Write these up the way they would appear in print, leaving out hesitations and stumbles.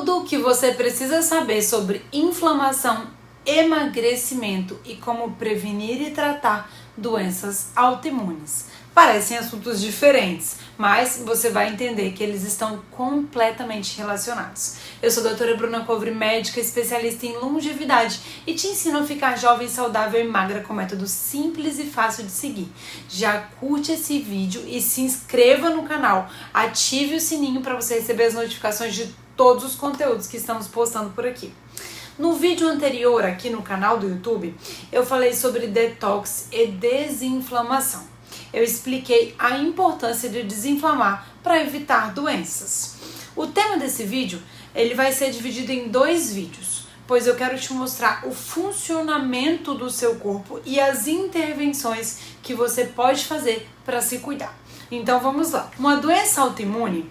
Tudo o que você precisa saber sobre inflamação, emagrecimento e como prevenir e tratar doenças autoimunes. Parecem assuntos diferentes, mas você vai entender que eles estão completamente relacionados. Eu sou a doutora Bruna Covre, médica especialista em longevidade e te ensino a ficar jovem, saudável e magra com método simples e fácil de seguir. Já curte esse vídeo e se inscreva no canal, ative o sininho para você receber as notificações de todos os conteúdos que estamos postando por aqui. No vídeo anterior aqui no canal do YouTube, eu falei sobre detox e desinflamação. Eu expliquei a importância de desinflamar para evitar doenças. O tema desse vídeo, ele vai ser dividido em 2 vídeos, pois eu quero te mostrar o funcionamento do seu corpo e as intervenções que você pode fazer para se cuidar. Então vamos lá. Uma doença autoimune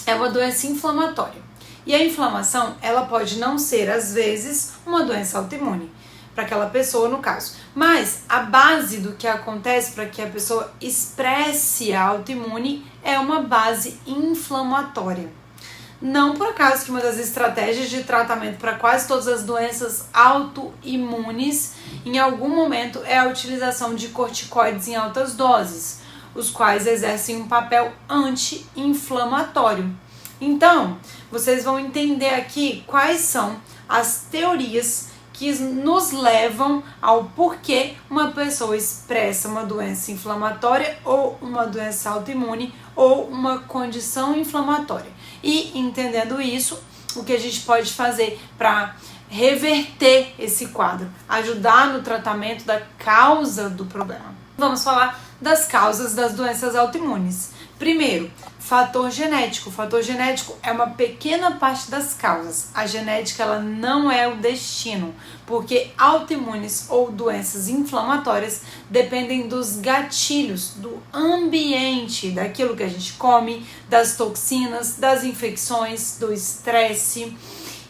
é uma doença inflamatória. E a inflamação, ela pode não ser, às vezes, uma doença autoimune, para aquela pessoa no caso. Mas a base do que acontece para que a pessoa expresse a autoimune é uma base inflamatória. Não por acaso que uma das estratégias de tratamento para quase todas as doenças autoimunes, em algum momento, é a utilização de corticoides em altas doses, os quais exercem um papel anti-inflamatório. Então, vocês vão entender aqui quais são as teorias que nos levam ao porquê uma pessoa expressa uma doença inflamatória ou uma doença autoimune ou uma condição inflamatória. E entendendo isso, o que a gente pode fazer para reverter esse quadro, ajudar no tratamento da causa do problema. Vamos falar das causas das doenças autoimunes. Primeiro, fator genético. O fator genético é uma pequena parte das causas. A genética, ela não é o destino, porque autoimunes ou doenças inflamatórias dependem dos gatilhos, do ambiente, daquilo que a gente come, das toxinas, das infecções, do estresse.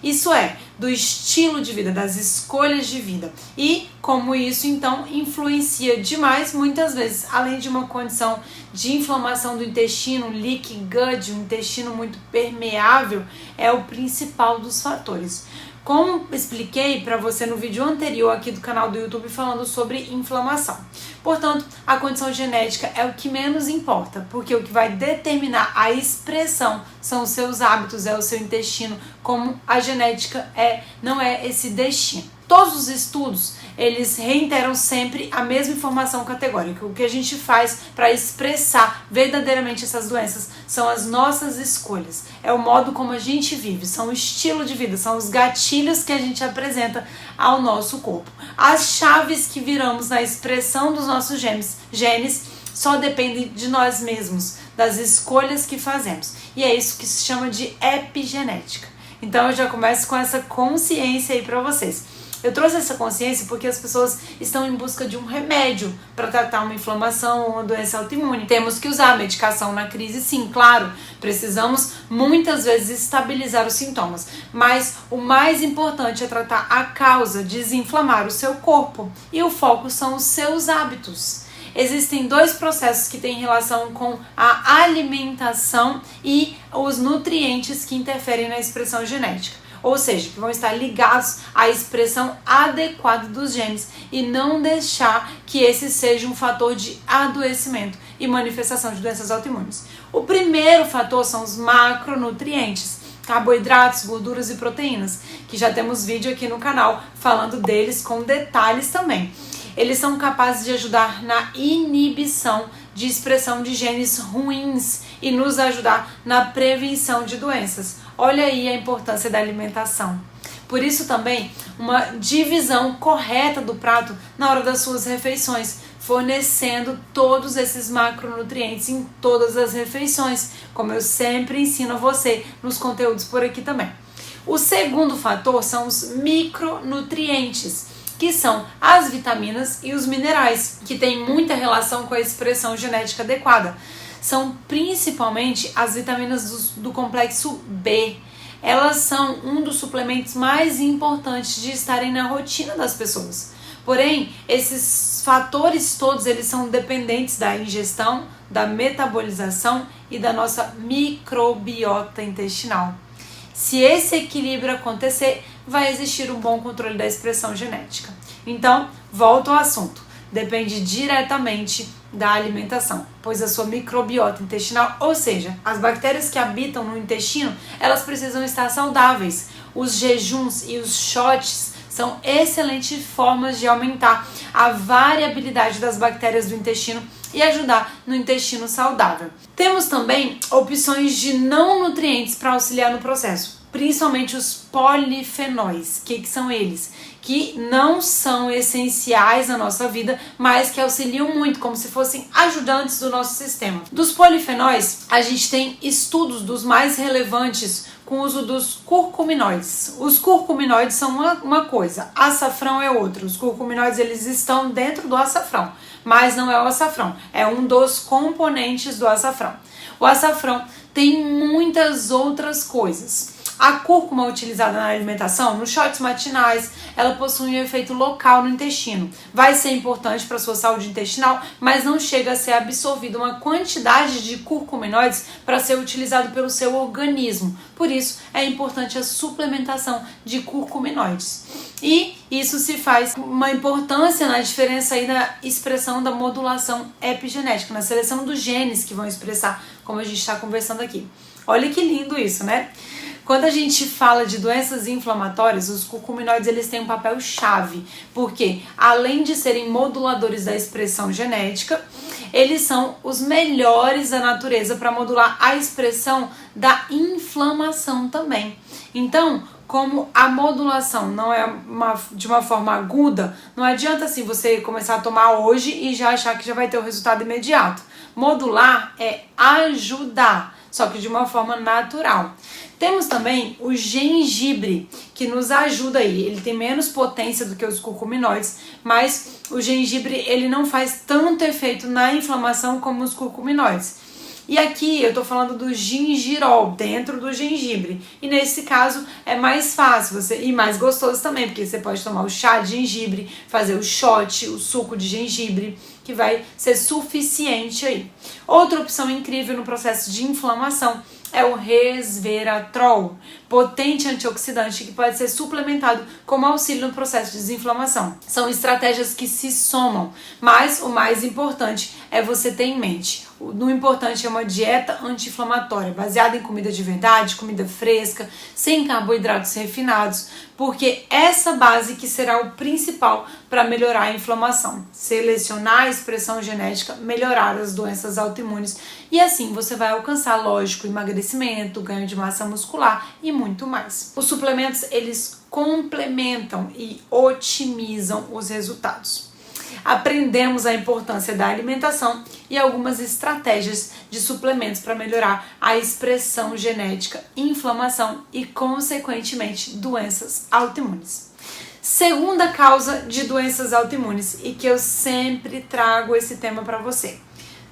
Isso é, do estilo de vida, das escolhas de vida. E como isso, então, influencia demais, muitas vezes, além de uma condição de inflamação do intestino, leaky gut, um intestino muito permeável, é o principal dos fatores. Como expliquei para você no vídeo anterior aqui do canal do YouTube falando sobre inflamação. Portanto, a condição genética é o que menos importa, porque o que vai determinar a expressão são os seus hábitos, é o seu intestino, como a genética não é esse destino. Todos os estudos, eles reiteram sempre a mesma informação categórica. O que a gente faz para expressar verdadeiramente essas doenças são as nossas escolhas. É o modo como a gente vive, são o estilo de vida, são os gatilhos que a gente apresenta ao nosso corpo. As chaves que viramos na expressão dos nossos genes só dependem de nós mesmos, das escolhas que fazemos. E é isso que se chama de epigenética. Então eu já começo com essa consciência aí para vocês. Eu trouxe essa consciência porque as pessoas estão em busca de um remédio para tratar uma inflamação ou uma doença autoimune. Temos que usar a medicação na crise, sim, claro. Precisamos muitas vezes estabilizar os sintomas. Mas o mais importante é tratar a causa, desinflamar o seu corpo. E o foco são os seus hábitos. Existem 2 processos que têm relação com a alimentação e os nutrientes que interferem na expressão genética. Ou seja, que vão estar ligados à expressão adequada dos genes e não deixar que esse seja um fator de adoecimento e manifestação de doenças autoimunes. O primeiro fator são os macronutrientes, carboidratos, gorduras e proteínas, que já temos vídeo aqui no canal falando deles com detalhes também. Eles são capazes de ajudar na inibição de expressão de genes ruins e nos ajudar na prevenção de doenças. Olha aí a importância da alimentação. Por isso também, uma divisão correta do prato na hora das suas refeições, fornecendo todos esses macronutrientes em todas as refeições, como eu sempre ensino a você nos conteúdos por aqui também. O segundo fator são os micronutrientes, que são as vitaminas e os minerais, que têm muita relação com a expressão genética adequada. São principalmente as vitaminas do complexo B. Elas são um dos suplementos mais importantes de estarem na rotina das pessoas. Porém, esses fatores todos, eles são dependentes da ingestão, da metabolização e da nossa microbiota intestinal. Se esse equilíbrio acontecer, vai existir um bom controle da expressão genética. Então, volto ao assunto. Depende diretamente da alimentação, pois a sua microbiota intestinal, ou seja, as bactérias que habitam no intestino, elas precisam estar saudáveis. Os jejuns e os shots são excelentes formas de aumentar a variabilidade das bactérias do intestino e ajudar no intestino saudável. Temos também opções de não nutrientes para auxiliar no processo, principalmente os polifenóis. O que são eles? Que não são essenciais na nossa vida, mas que auxiliam muito, como se fossem ajudantes do nosso sistema. Dos polifenóis, a gente tem estudos dos mais relevantes com o uso dos curcuminoides. Os curcuminoides são uma coisa, açafrão é outra. Os curcuminoides, eles estão dentro do açafrão, mas não é o açafrão, é um dos componentes do açafrão. O açafrão tem muitas outras coisas. A cúrcuma utilizada na alimentação, nos shots matinais, ela possui um efeito local no intestino. Vai ser importante para a sua saúde intestinal, mas não chega a ser absorvida uma quantidade de curcuminoides para ser utilizado pelo seu organismo. Por isso, é importante a suplementação de curcuminoides. E isso se faz com uma importância na diferença aí na expressão da modulação epigenética, na seleção dos genes que vão expressar, como a gente está conversando aqui. Olha que lindo isso, né? Quando a gente fala de doenças inflamatórias, os curcuminoides eles têm um papel chave, porque além de serem moduladores da expressão genética, eles são os melhores da natureza para modular a expressão da inflamação também. Então, como a modulação não é de uma forma aguda, não adianta assim você começar a tomar hoje e já achar que já vai ter o resultado imediato. Modular é ajudar, só que de uma forma natural. Temos também o gengibre, que nos ajuda aí. Ele tem menos potência do que os curcuminoides, mas o gengibre ele não faz tanto efeito na inflamação como os curcuminoides. E aqui eu tô falando do gingirol dentro do gengibre. E nesse caso é mais fácil e mais gostoso também, porque você pode tomar o chá de gengibre, fazer o shot, o suco de gengibre, que vai ser suficiente aí. Outra opção incrível no processo de inflamação é o resveratrol, potente antioxidante que pode ser suplementado como auxílio no processo de desinflamação. São estratégias que se somam, mas o mais importante é você ter em mente. O importante é uma dieta anti-inflamatória, baseada em comida de verdade, comida fresca, sem carboidratos refinados, porque essa base que será o principal para melhorar a inflamação. Selecionar a expressão genética, melhorar as doenças autoimunes e assim você vai alcançar, lógico, emagrecimento, ganho de massa muscular e muito mais. Os suplementos, eles complementam e otimizam os resultados. Aprendemos a importância da alimentação e algumas estratégias de suplementos para melhorar a expressão genética, inflamação e, consequentemente, doenças autoimunes. Segunda causa de doenças autoimunes, e que eu sempre trago esse tema para você: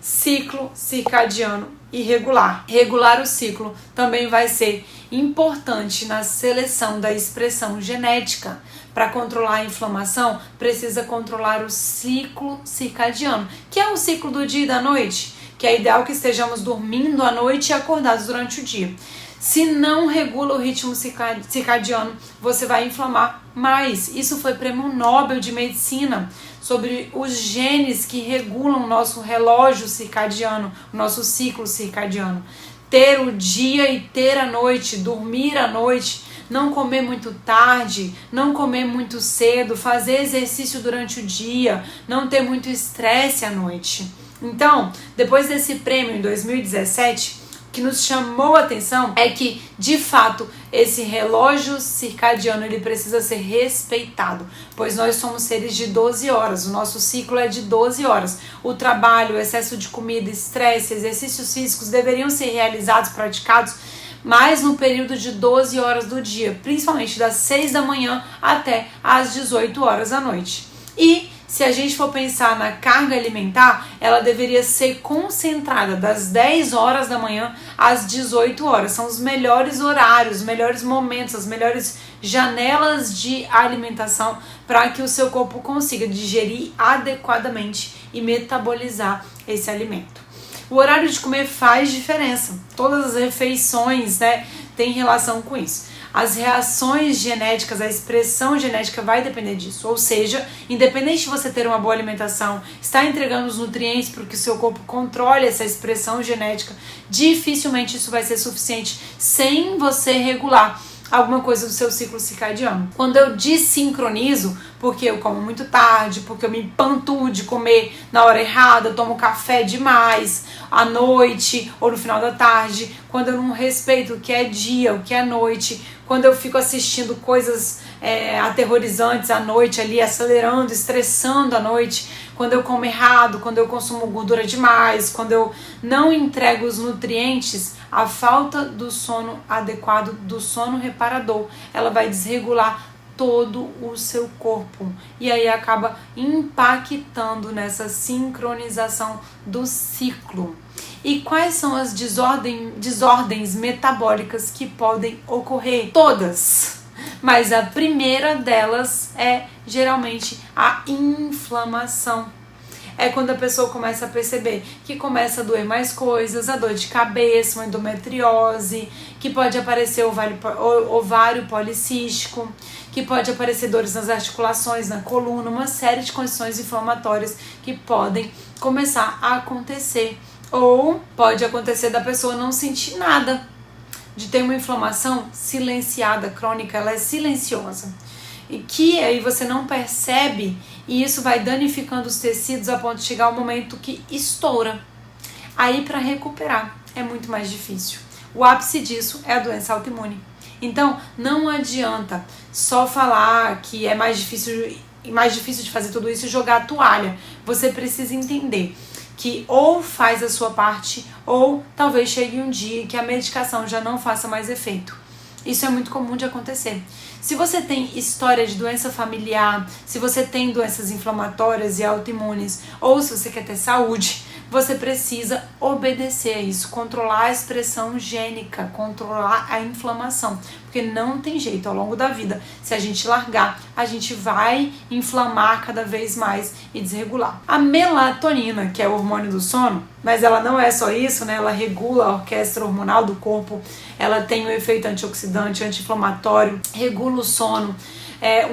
ciclo circadiano irregular. Regular o ciclo também vai ser importante na seleção da expressão genética. Para controlar a inflamação, precisa controlar o ciclo circadiano, que é o ciclo do dia e da noite, que é ideal que estejamos dormindo à noite e acordados durante o dia. Se não regula o ritmo circadiano, você vai inflamar mais. Isso foi prêmio Nobel de Medicina, sobre os genes que regulam o nosso relógio circadiano, o nosso ciclo circadiano. Ter o dia e ter a noite, dormir à noite, não comer muito tarde, não comer muito cedo, fazer exercício durante o dia, não ter muito estresse à noite. Então, depois desse prêmio em 2017, o que nos chamou a atenção é que, de fato, esse relógio circadiano ele precisa ser respeitado, pois nós somos seres de 12 horas, o nosso ciclo é de 12 horas. O trabalho, o excesso de comida, estresse, exercícios físicos deveriam ser realizados, praticados, mas no período de 12 horas do dia, principalmente das 6 da manhã até as 18 horas da noite. E se a gente for pensar na carga alimentar, ela deveria ser concentrada das 10 horas da manhã às 18 horas. São os melhores horários, os melhores momentos, as melhores janelas de alimentação para que o seu corpo consiga digerir adequadamente e metabolizar esse alimento. O horário de comer faz diferença. Todas as refeições, tem relação com isso. As reações genéticas, a expressão genética vai depender disso. Ou seja, independente de você ter uma boa alimentação, estar entregando os nutrientes para que o seu corpo controle essa expressão genética, dificilmente isso vai ser suficiente sem você regular alguma coisa do seu ciclo circadiano. Quando eu desincronizo, porque eu como muito tarde, porque eu me empantuo de comer na hora errada, eu tomo café demais à noite ou no final da tarde, quando eu não respeito o que é dia, o que é noite, quando eu fico assistindo coisas aterrorizantes à noite ali, acelerando, estressando à noite, quando eu como errado, quando eu consumo gordura demais, quando eu não entrego os nutrientes, a falta do sono adequado, do sono reparador, ela vai desregular todo o seu corpo e aí acaba impactando nessa sincronização do ciclo. E quais são as desordens metabólicas que podem ocorrer? Todas! Mas a primeira delas é geralmente a inflamação. É quando a pessoa começa a perceber que começa a doer mais coisas, a dor de cabeça, uma endometriose, que pode aparecer ovário policístico, que pode aparecer dores nas articulações, na coluna, uma série de condições inflamatórias que podem começar a acontecer. Ou pode acontecer da pessoa não sentir nada, de ter uma inflamação silenciada, crônica, ela é silenciosa. E que aí você não percebe e isso vai danificando os tecidos a ponto de chegar o momento que estoura. Aí para recuperar é muito mais difícil. O ápice disso é a doença autoimune. Então não adianta só falar que é mais difícil de fazer tudo isso e jogar a toalha. Você precisa entender que ou faz a sua parte ou talvez chegue um dia que a medicação já não faça mais efeito. Isso é muito comum de acontecer. Se você tem história de doença familiar, se você tem doenças inflamatórias e autoimunes, ou se você quer ter saúde, você precisa obedecer a isso, controlar a expressão gênica, controlar a inflamação, porque não tem jeito ao longo da vida. Se a gente largar, a gente vai inflamar cada vez mais e desregular. A melatonina, que é o hormônio do sono, mas ela não é só isso, né? Ela regula a orquestra hormonal do corpo, ela tem um efeito antioxidante, anti-inflamatório, regula o sono,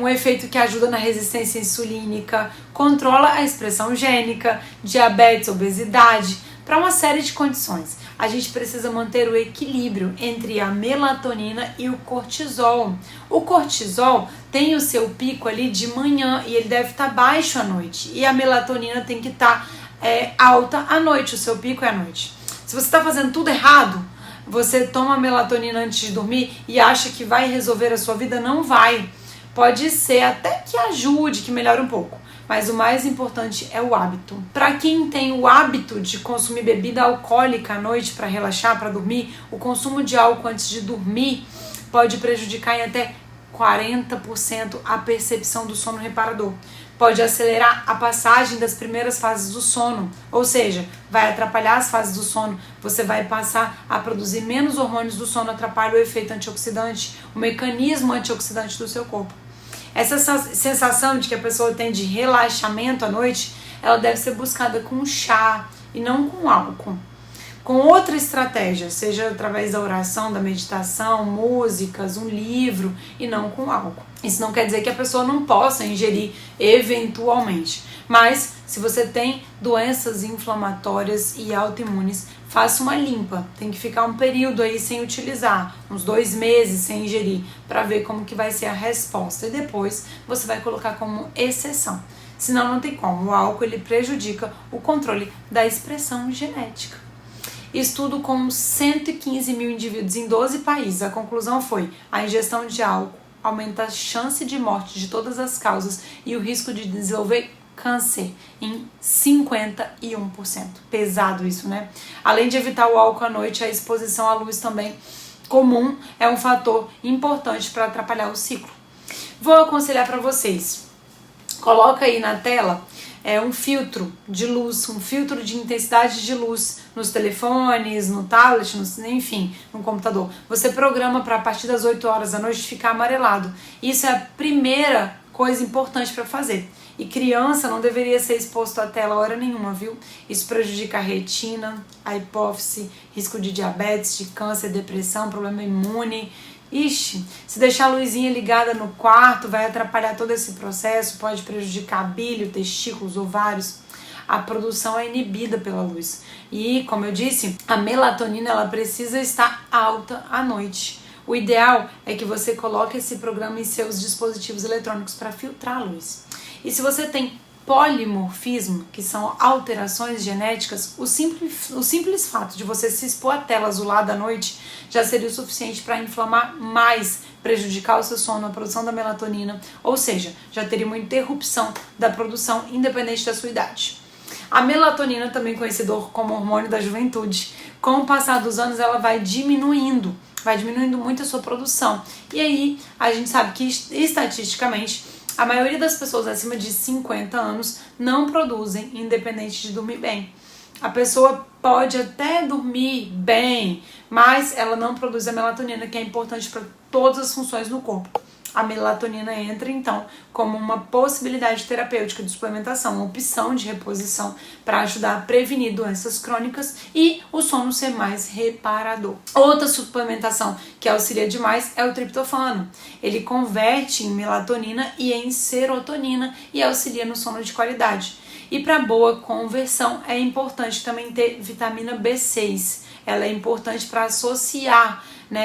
um efeito que ajuda na resistência insulínica, controla a expressão gênica, diabetes, obesidade, para uma série de condições. A gente precisa manter o equilíbrio entre a melatonina e o cortisol. O cortisol tem o seu pico ali de manhã e ele deve estar baixo à noite. E a melatonina tem que estar alta à noite, o seu pico é à noite. Se você está fazendo tudo errado, você toma melatonina antes de dormir e acha que vai resolver a sua vida, não vai. Pode ser até que ajude, que melhore um pouco, mas o mais importante é o hábito. Para quem tem o hábito de consumir bebida alcoólica à noite para relaxar, para dormir, o consumo de álcool antes de dormir pode prejudicar em até 40% a percepção do sono reparador. Pode acelerar a passagem das primeiras fases do sono, ou seja, vai atrapalhar as fases do sono, você vai passar a produzir menos hormônios do sono, atrapalha o efeito antioxidante, o mecanismo antioxidante do seu corpo. Essa sensação de que a pessoa tem de relaxamento à noite, ela deve ser buscada com chá e não com álcool. Com outra estratégia, seja através da oração, da meditação, músicas, um livro e não com álcool. Isso não quer dizer que a pessoa não possa ingerir eventualmente, mas se você tem doenças inflamatórias e autoimunes, faça uma limpa. Tem que ficar um período aí sem utilizar, uns 2 meses sem ingerir, para ver como que vai ser a resposta e depois você vai colocar como exceção. Senão não tem como, o álcool ele prejudica o controle da expressão genética. Estudo com 115 mil indivíduos em 12 países. A conclusão foi: a ingestão de álcool aumenta a chance de morte de todas as causas e o risco de desenvolver câncer em 51%. Pesado isso, né? Além de evitar o álcool à noite, a exposição à luz também comum é um fator importante para atrapalhar o ciclo. Vou aconselhar para vocês. Coloca aí na tela um filtro de luz, um filtro de intensidade de luz nos telefones, no tablet, enfim, no computador. Você programa para a partir das 8 horas da noite ficar amarelado. Isso é a primeira coisa importante para fazer. E criança não deveria ser exposto à tela hora nenhuma, viu? Isso prejudica a retina, a hipófise, risco de diabetes, de câncer, depressão, problema imune. Ixi, se deixar a luzinha ligada no quarto vai atrapalhar todo esse processo, pode prejudicar bílio, testículos, ovários. A produção é inibida pela luz. E, como eu disse, a melatonina ela precisa estar alta à noite. O ideal é que você coloque esse programa em seus dispositivos eletrônicos para filtrar a luz. E se você tem polimorfismo, que são alterações genéticas, o simples fato de você se expor à tela azulada à noite já seria o suficiente para inflamar mais, prejudicar o seu sono, a produção da melatonina, ou seja, já teria uma interrupção da produção independente da sua idade. A melatonina, também conhecida como hormônio da juventude, com o passar dos anos ela vai diminuindo muito a sua produção. E aí a gente sabe que estatisticamente a maioria das pessoas acima de 50 anos não produzem, independente de dormir bem. A pessoa pode até dormir bem, mas ela não produz a melatonina, que é importante para todas as funções do corpo. A melatonina entra, então, como uma possibilidade terapêutica de suplementação, uma opção de reposição para ajudar a prevenir doenças crônicas e o sono ser mais reparador. Outra suplementação que auxilia demais é o triptofano. Ele converte em melatonina e em serotonina e auxilia no sono de qualidade. E para boa conversão é importante também ter vitamina B6. Ela é importante para associar,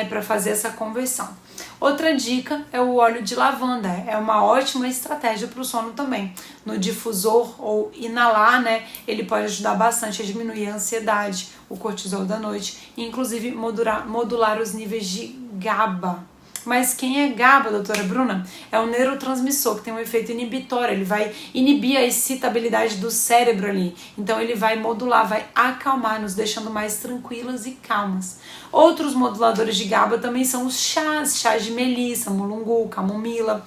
para fazer essa conversão. Outra dica é o óleo de lavanda, é uma ótima estratégia para o sono também. No difusor ou inalar, ele pode ajudar bastante a diminuir a ansiedade, o cortisol da noite e inclusive modular os níveis de GABA. Mas quem é GABA, doutora Bruna? É um neurotransmissor que tem um efeito inibitório, ele vai inibir a excitabilidade do cérebro ali. Então ele vai modular, vai acalmar, nos deixando mais tranquilas e calmas. Outros moduladores de GABA também são os chás de melissa, mulungu, camomila,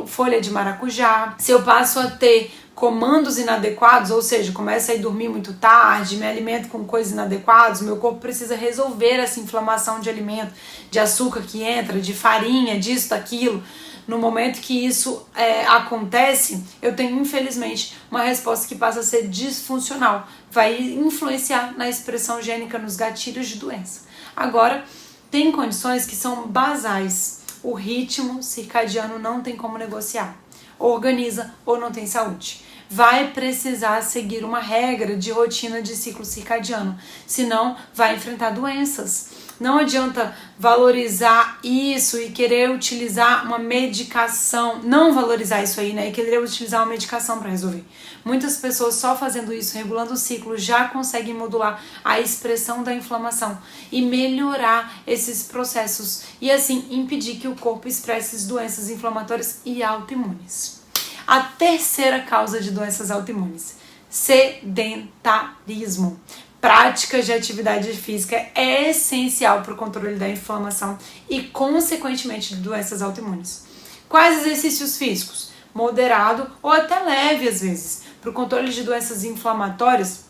folha de maracujá. Se eu passo a ter comandos inadequados, ou seja, começo a ir dormir muito tarde, me alimento com coisas inadequadas, meu corpo precisa resolver essa inflamação de alimento, de açúcar que entra, de farinha, disso, daquilo. No momento que isso acontece, eu tenho, infelizmente, uma resposta que passa a ser disfuncional. Vai influenciar na expressão gênica, nos gatilhos de doença. Agora, tem condições que são basais. O ritmo circadiano não tem como negociar. Organiza ou não tem saúde. Vai precisar seguir uma regra de rotina de ciclo circadiano, senão vai enfrentar doenças. Não adianta valorizar isso e querer utilizar uma medicação, não valorizar isso aí, e querer utilizar uma medicação para resolver. Muitas pessoas só fazendo isso, regulando o ciclo, já conseguem modular a expressão da inflamação e melhorar esses processos e assim impedir que o corpo expresse doenças inflamatórias e autoimunes. A terceira causa de doenças autoimunes: sedentarismo. Práticas de atividade física é essencial para o controle da inflamação e, consequentemente, de doenças autoimunes. Quais exercícios físicos? Moderado ou até leve, às vezes. Para o controle de doenças inflamatórias,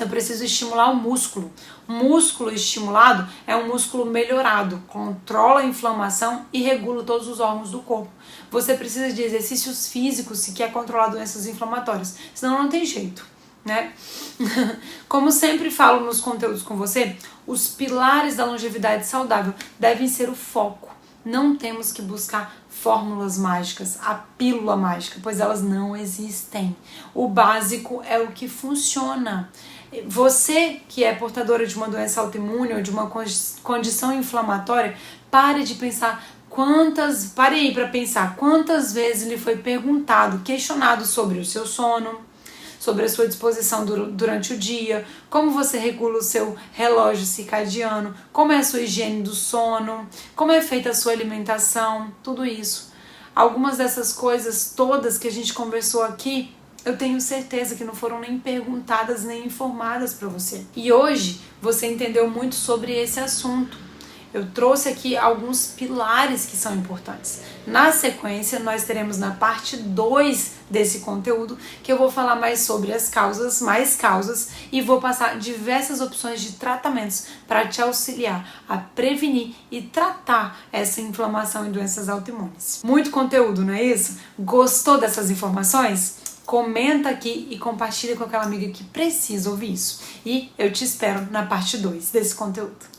eu preciso estimular o músculo. O músculo estimulado é um músculo melhorado, controla a inflamação e regula todos os órgãos do corpo. Você precisa de exercícios físicos se quer controlar doenças inflamatórias, senão não tem jeito. Como sempre falo nos conteúdos com você, os pilares da longevidade saudável devem ser o foco. Não temos que buscar fórmulas mágicas, a pílula mágica, pois elas não existem. O básico é o que funciona. Você que é portadora de uma doença autoimune ou de uma condição inflamatória, pare aí para pensar quantas vezes lhe foi perguntado, questionado sobre o seu sono, sobre a sua disposição durante o dia, como você regula o seu relógio circadiano, como é a sua higiene do sono, como é feita a sua alimentação, tudo isso. Algumas dessas coisas todas que a gente conversou aqui, eu tenho certeza que não foram nem perguntadas nem informadas para você. E hoje você entendeu muito sobre esse assunto. Eu trouxe aqui alguns pilares que são importantes. Na sequência, nós teremos na parte 2 desse conteúdo que eu vou falar mais sobre as mais causas e vou passar diversas opções de tratamentos para te auxiliar a prevenir e tratar essa inflamação e doenças autoimunes. Muito conteúdo, não é isso? Gostou dessas informações? comenta aqui e compartilha com aquela amiga que precisa ouvir isso. E eu te espero na parte 2 desse conteúdo.